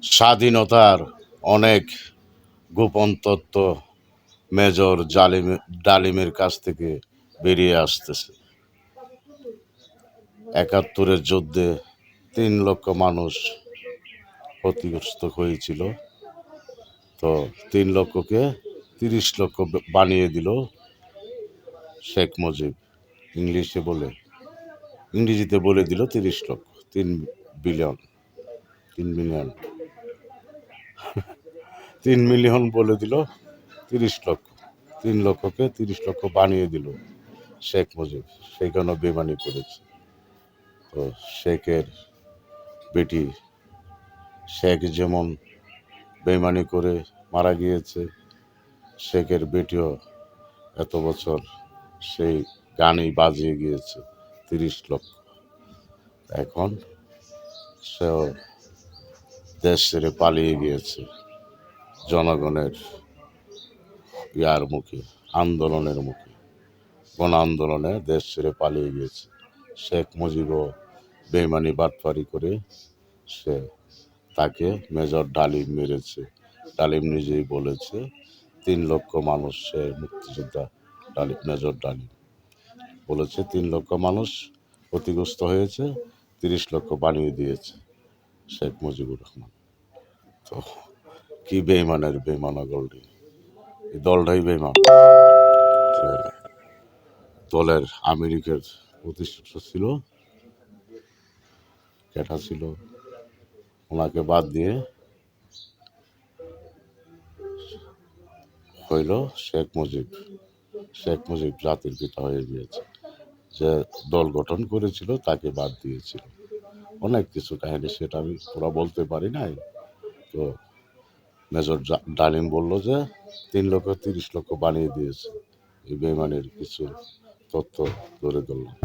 স্বাধীনতার অনেক গোপন তথ্য মেজর ডালিমের কাছ থেকে বেরিয়ে আসতেছে। ৭১-এর যুদ্ধে ৩ লক্ষ মানুষ ক্ষতিগ্রস্ত হয়েছিল। তো ৩ লক্ষকে ৩০ লক্ষ বানিয়ে দিল শেখ মুজিব। ইংরেজিতে বলে দিল ৩০ লক্ষ, ৩ বিলিয়ন, ৩ মিলিয়ন, ৩ মিলিয়ন বলে দিল ৩০ লক্ষ। ৩ লক্ষকে ৩০ লক্ষ বানিয়ে দিল শেখ মুজিব। সেখানে বেমানি করেছে। তো শেখের বেটি শেখ যেমন বেমানি করে মারা গিয়েছে, শেখের বেটিও এত বছর সেই গানই বাজিয়ে গিয়েছে ৩০ লক্ষ। এখন সেও দেশ ছেড়ে পালিয়ে গিয়েছে জনগণের মুখে, আন্দোলনের মুখে। গণ আন্দোলনে দেশ ছেড়ে পালিয়ে গিয়েছে। শেখ মুজিবও বেইমানি বাটপারি করে তাকে মেজর ডালিম মেরেছে। ডালিম নিজেই বলেছে ৩ লক্ষ মানুষ, সে মুক্তিযোদ্ধা মেজর ডালিম বলেছে ৩ লক্ষ মানুষ ক্ষতিগ্রস্ত হয়েছে, ৩০ লক্ষ বানিয়ে দিয়েছে শেখ মুজিবুর রহমান। তো কি বেইমানের বেইমানা গোল্ডি, এই দলটাই বেইমান। দলের আমেরিকার প্রতিষ্ঠাতা ছিল, ক্যাটা ছিল, ওনাকে বাদ দিয়ে হইল শেখ মুজিব। শেখ মুজিব জাতির পিতা হয়ে গিয়েছে। যে দল গঠন করেছিল তাকে বাদ দিয়েছিল। অনেক কিছু কাহিনী, সেটা আমি পুরো বলতে পারি নাই। তো মেজর ডালিম বলল যে ৩ লক্ষ ৩০ লক্ষ বানিয়ে দিয়েছে। এই বেইমানের কিছু তথ্য ধরে ধরলাম।